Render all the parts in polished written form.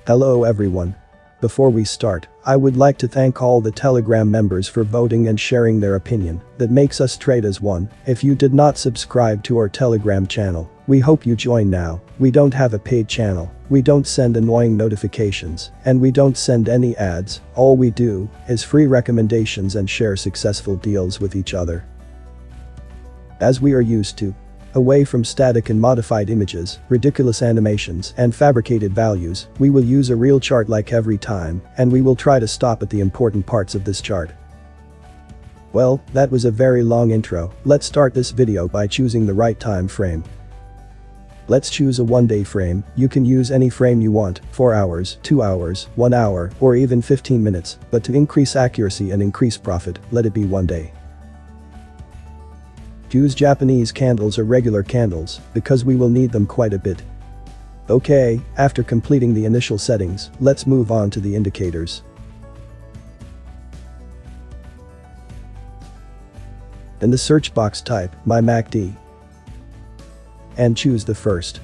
Hello everyone. Before we start, I would like to thank all the Telegram members for voting and sharing their opinion. That makes us trade as one. If you did not subscribe to our Telegram channel, we hope you join now. We don't have a paid channel, we don't send annoying notifications, and we don't send any ads. All we do is free recommendations and share successful deals with each other. As we are used to. Away from static and modified images, ridiculous animations, and fabricated values, we will use a real chart like every time, and we will try to stop at the important parts of this chart. Well, that was a very long intro. Let's start this video by choosing the right time frame. Let's choose a 1-day frame. You can use any frame you want, 4 hours, 2 hours, 1 hour, or even 15 minutes, but to increase accuracy and increase profit, let it be 1 day. Choose Japanese candles or regular candles, because we will need them quite a bit. Okay, after completing the initial settings, let's move on to the indicators. In the search box type, my MACD. And choose the first.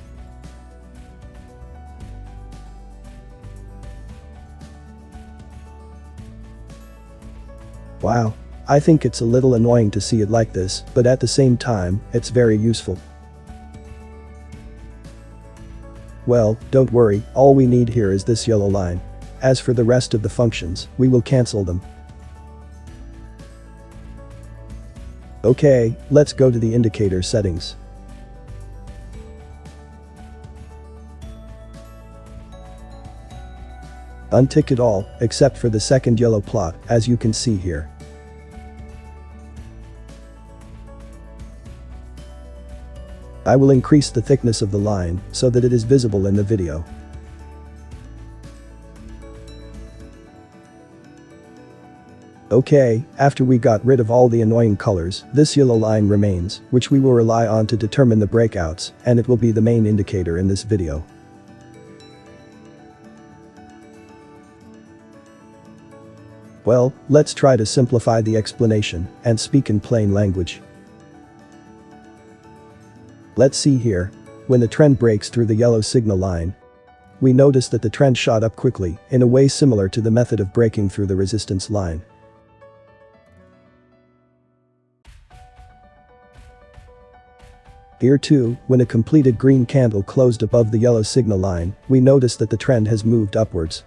Wow. I think it's a little annoying to see it like this, but at the same time, it's very useful. Well, don't worry, all we need here is this yellow line. As for the rest of the functions, we will cancel them. Okay, let's go to the indicator settings. Untick it all, except for the second yellow plot, as you can see here. I will increase the thickness of the line so that it is visible in the video. Okay, after we got rid of all the annoying colors, this yellow line remains, which we will rely on to determine the breakouts, and it will be the main indicator in this video. Well, let's try to simplify the explanation and speak in plain language. Let's see here. When the trend breaks through the yellow signal line, we notice that the trend shot up quickly, in a way similar to the method of breaking through the resistance line. Here too, when a completed green candle closed above the yellow signal line, we notice that the trend has moved upwards.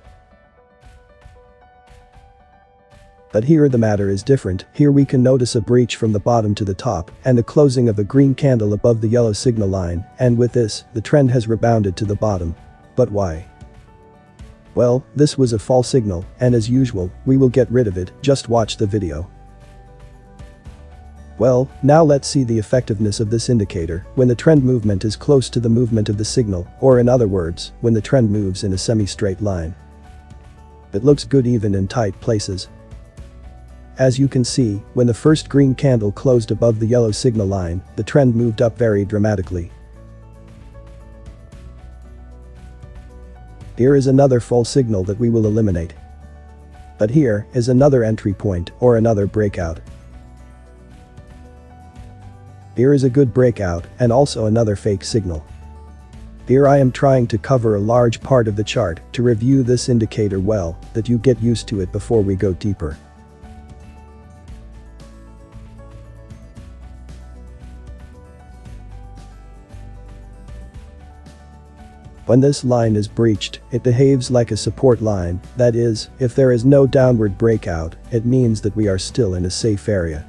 But here the matter is different. Here we can notice a breach from the bottom to the top and the closing of a green candle above the yellow signal line, and with this, the trend has rebounded to the bottom. But why? Well, this was a false signal, and as usual, we will get rid of it. Just watch the video. Well, now let's see the effectiveness of this indicator when the trend movement is close to the movement of the signal, or in other words, when the trend moves in a semi-straight line. It looks good even in tight places. As you can see, when the first green candle closed above the yellow signal line, the trend moved up very dramatically. Here is another false signal that we will eliminate. But here is another entry point or another breakout. Here is a good breakout and also another fake signal. Here I am trying to cover a large part of the chart to review this indicator well, that you get used to it before we go deeper. When this line is breached, it behaves like a support line, that is, if there is no downward breakout, it means that we are still in a safe area.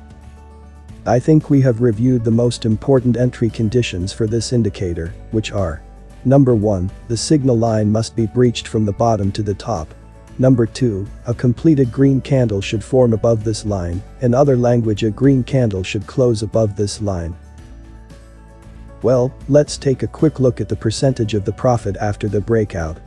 I think we have reviewed the most important entry conditions for this indicator, which are: Number 1, the signal line must be breached from the bottom to the top. Number 2, a completed green candle should form above this line, in other language a green candle should close above this line. Well, let's take a quick look at the percentage of the profit after the breakout.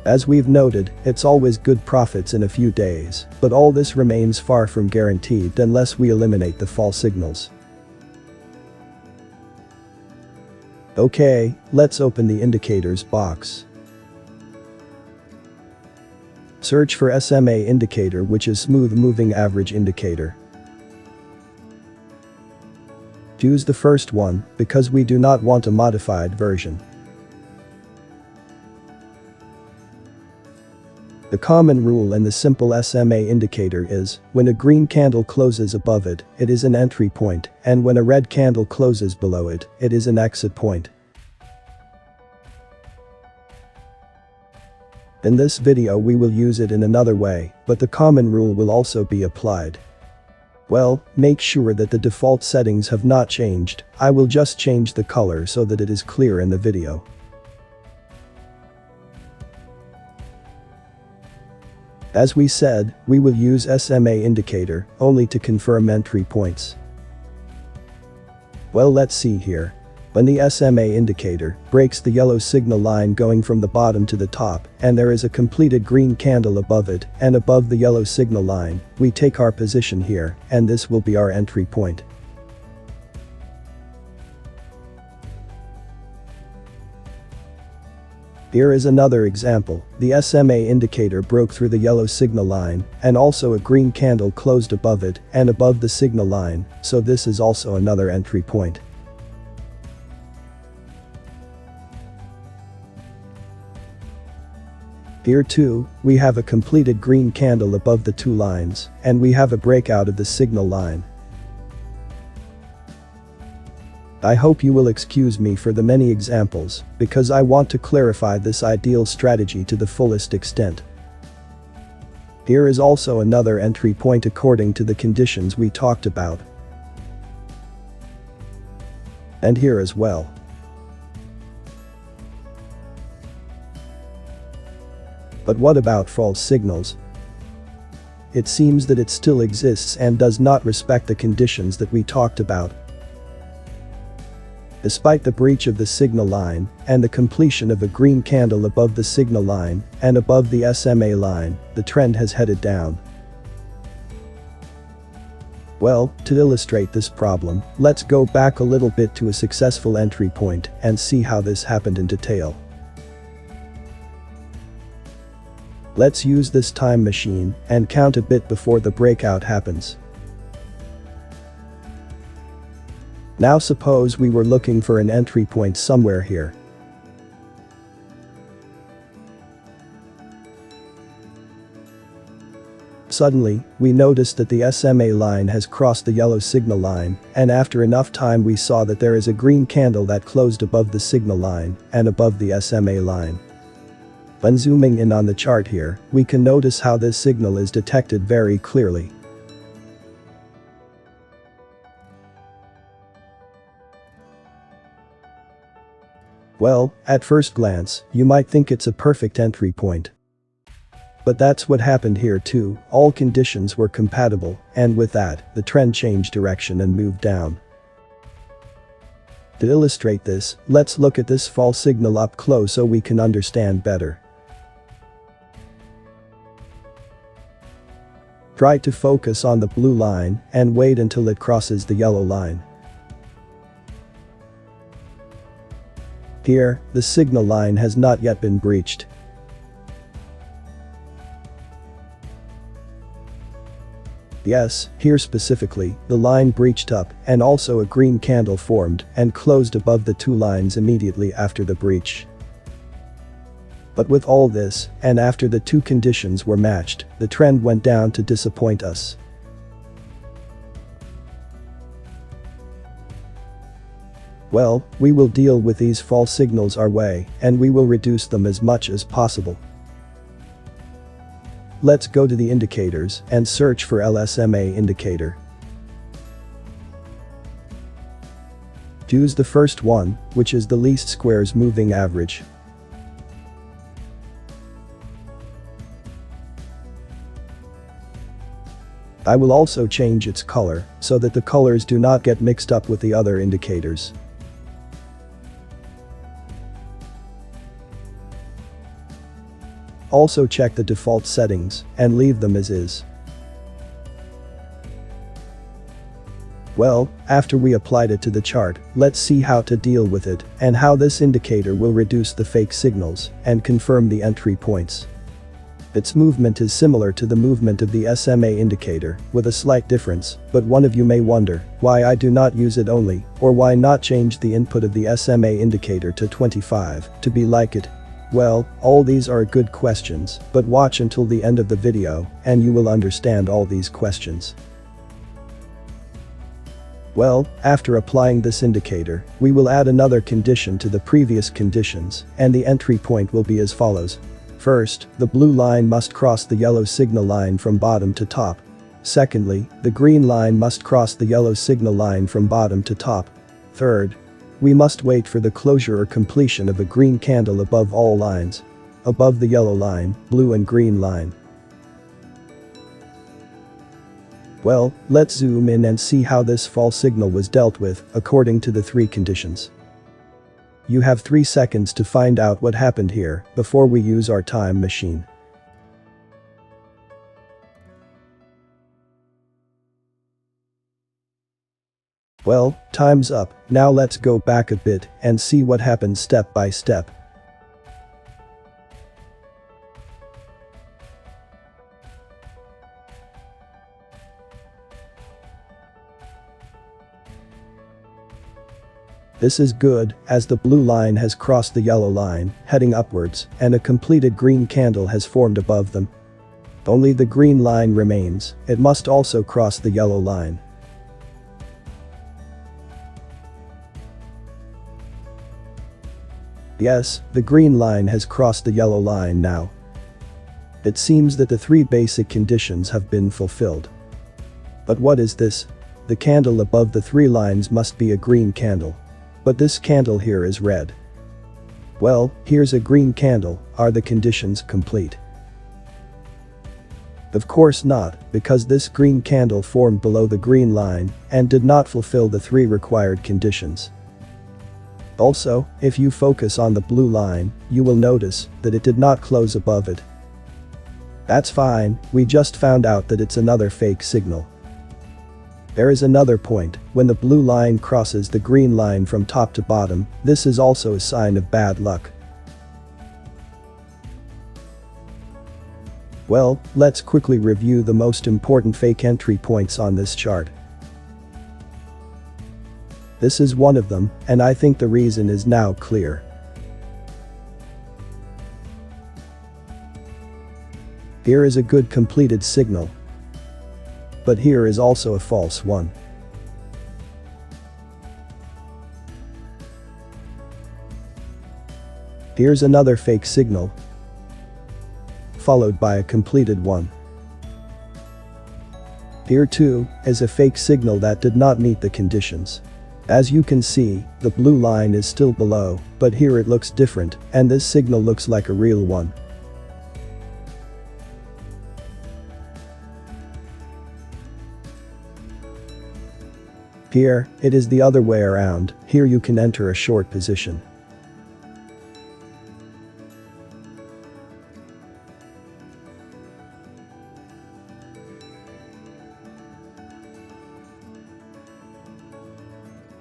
As we've noted, it's always good profits in a few days, but all this remains far from guaranteed unless we eliminate the false signals. Okay, let's open the indicators box. Search for SMA Indicator, which is Smooth Moving Average Indicator. Choose the first one, because we do not want a modified version. The common rule in the simple SMA indicator is, when a green candle closes above it, it is an entry point, and when a red candle closes below it, it is an exit point. In this video we will use it in another way, but the common rule will also be applied. Well, make sure that the default settings have not changed. I will just change the color so that it is clear in the video. As we said, we will use SMA indicator only to confirm entry points. Well, let's see here. When the SMA indicator breaks the yellow signal line going from the bottom to the top, and there is a completed green candle above it and above the yellow signal line, we take our position here, and this will be our entry point. Here is another example. The SMA indicator broke through the yellow signal line, and also a green candle closed above it and above the signal line, so this is also another entry point. Here too, we have a completed green candle above the two lines, and we have a breakout of the signal line. I hope you will excuse me for the many examples, because I want to clarify this ideal strategy to the fullest extent. Here is also another entry point according to the conditions we talked about. And here as well. But what about false signals? It seems that it still exists and does not respect the conditions that we talked about. Despite the breach of the signal line and the completion of a green candle above the signal line and above the SMA line, the trend has headed down. Well, to illustrate this problem, let's go back a little bit to a successful entry point and see how this happened in detail. Let's use this time machine and count a bit before the breakout happens. Now suppose we were looking for an entry point somewhere here. Suddenly, we noticed that the SMA line has crossed the yellow signal line, and after enough time we saw that there is a green candle that closed above the signal line and above the SMA line. When zooming in on the chart here, we can notice how this signal is detected very clearly. Well, at first glance, you might think it's a perfect entry point. But that's what happened here too. All conditions were compatible, and with that, the trend changed direction and moved down. To illustrate this, let's look at this false signal up close so we can understand better. Try to focus on the blue line and wait until it crosses the yellow line. Here, the signal line has not yet been breached. Yes, here specifically, the line breached up and also a green candle formed and closed above the two lines immediately after the breach. But with all this, and after the two conditions were matched, the trend went down to disappoint us. Well, we will deal with these false signals our way, and we will reduce them as much as possible. Let's go to the indicators and search for LSMA indicator. Choose the first one, which is the least squares moving average. I will also change its color so that the colors do not get mixed up with the other indicators. Also check the default settings and leave them as is. Well, after we applied it to the chart, let's see how to deal with it and how this indicator will reduce the fake signals and confirm the entry points. Its movement is similar to the movement of the SMA indicator, with a slight difference, but one of you may wonder why I do not use it only, or why not change the input of the SMA indicator to 25 to be like it. Well, all these are good questions, but watch until the end of the video and you will understand all these questions. Well, after applying this indicator, we will add another condition to the previous conditions, and the entry point will be as follows. First, the blue line must cross the yellow signal line from bottom to top. Secondly, the green line must cross the yellow signal line from bottom to top. Third, we must wait for the closure or completion of a green candle above all lines. Above the yellow line, blue and green line. Well, let's zoom in and see how this false signal was dealt with according to the three conditions. You have 3 seconds to find out what happened here before we use our time machine. Well, time's up, now let's go back a bit and see what happened step by step. This is good, as the blue line has crossed the yellow line, heading upwards, and a completed green candle has formed above them. Only the green line remains, it must also cross the yellow line. Yes, the green line has crossed the yellow line now. It seems that the three basic conditions have been fulfilled. But what is this? The candle above the three lines must be a green candle. But this candle here is red. Well, here's a green candle, are the conditions complete? Of course not, because this green candle formed below the green line and did not fulfill the three required conditions. Also, if you focus on the blue line, you will notice that it did not close above it. That's fine, we just found out that it's another fake signal. There is another point, when the blue line crosses the green line from top to bottom, this is also a sign of bad luck. Well, let's quickly review the most important fake entry points on this chart. This is one of them, and I think the reason is now clear. Here is a good completed signal. But here is also a false one. Here's another fake signal, followed by a completed one. Here too is a fake signal that did not meet the conditions. As you can see, the blue line is still below, but here it looks different, and this signal looks like a real one. Here, it is the other way around, here you can enter a short position.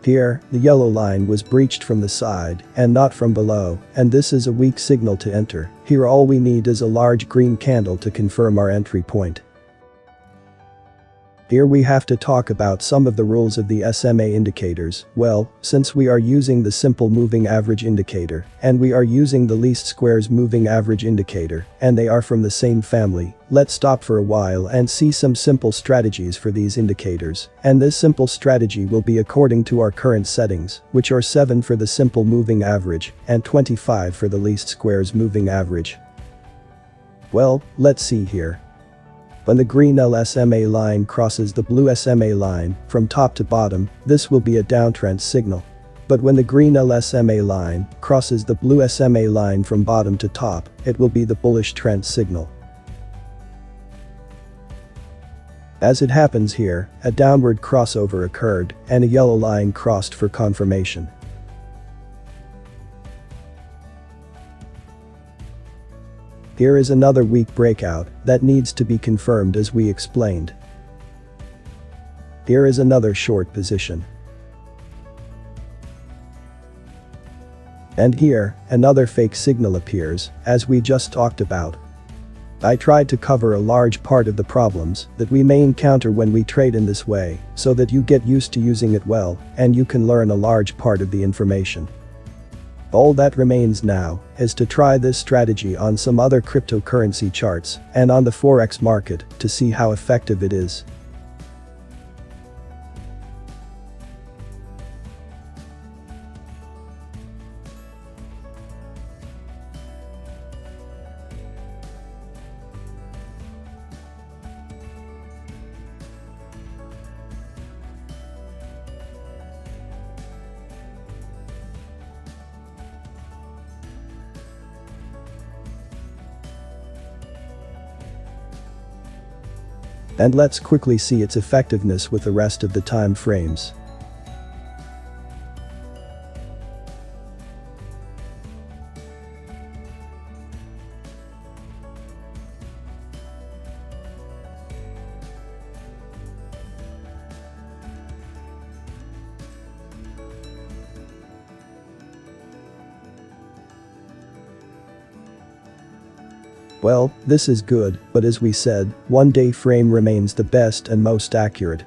Here, the yellow line was breached from the side and not from below, and this is a weak signal to enter. Here all we need is a large green candle to confirm our entry point. Here we have to talk about some of the rules of the SMA indicators. Well, since we are using the simple moving average indicator, and we are using the least squares moving average indicator, and they are from the same family, let's stop for a while and see some simple strategies for these indicators. And this simple strategy will be according to our current settings, which are 7 for the simple moving average, and 25 for the least squares moving average. Well, let's see here. When the green LSMA line crosses the blue SMA line from top to bottom, this will be a downtrend signal. But when the green LSMA line crosses the blue SMA line from bottom to top, it will be the bullish trend signal. As it happens here, a downward crossover occurred and a yellow line crossed for confirmation. Here is another weak breakout that needs to be confirmed as we explained. Here is another short position. And here, another fake signal appears, as we just talked about. I tried to cover a large part of the problems that we may encounter when we trade in this way, so that you get used to using it well, and you can learn a large part of the information. All that remains now is to try this strategy on some other cryptocurrency charts and on the Forex market to see how effective it is. And let's quickly see its effectiveness with the rest of the time frames. Well, this is good, but as we said, one-day frame remains the best and most accurate.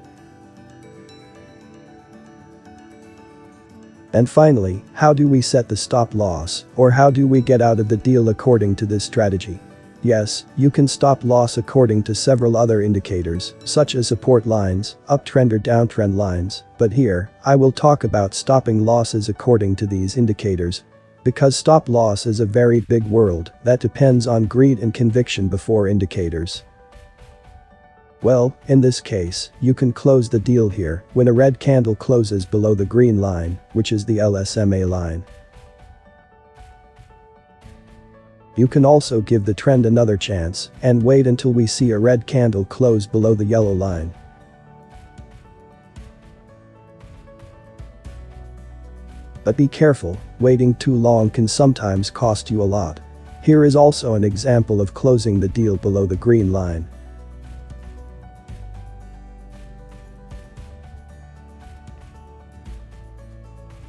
And finally, how do we set the stop loss, or how do we get out of the deal according to this strategy? Yes, you can stop loss according to several other indicators, such as support lines, uptrend or downtrend lines, but here, I will talk about stopping losses according to these indicators. Because stop loss is a very big world that depends on greed and conviction before indicators. Well, in this case, you can close the deal here when a red candle closes below the green line, which is the LSMA line. You can also give the trend another chance and wait until we see a red candle close below the yellow line. But be careful, waiting too long can sometimes cost you a lot. Here is also an example of closing the deal below the green line.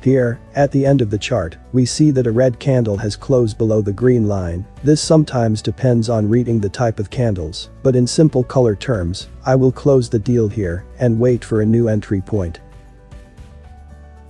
Here, at the end of the chart, we see that a red candle has closed below the green line. This sometimes depends on reading the type of candles, but in simple color terms, I will close the deal here and wait for a new entry point.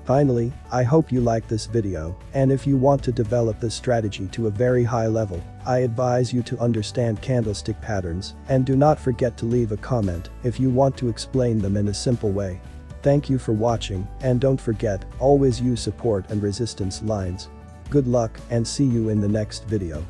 Finally, I hope you liked this video, and if you want to develop this strategy to a very high level, I advise you to understand candlestick patterns, and do not forget to leave a comment if you want to explain them in a simple way. Thank you for watching, and don't forget, always use support and resistance lines. Good luck and see you in the next video.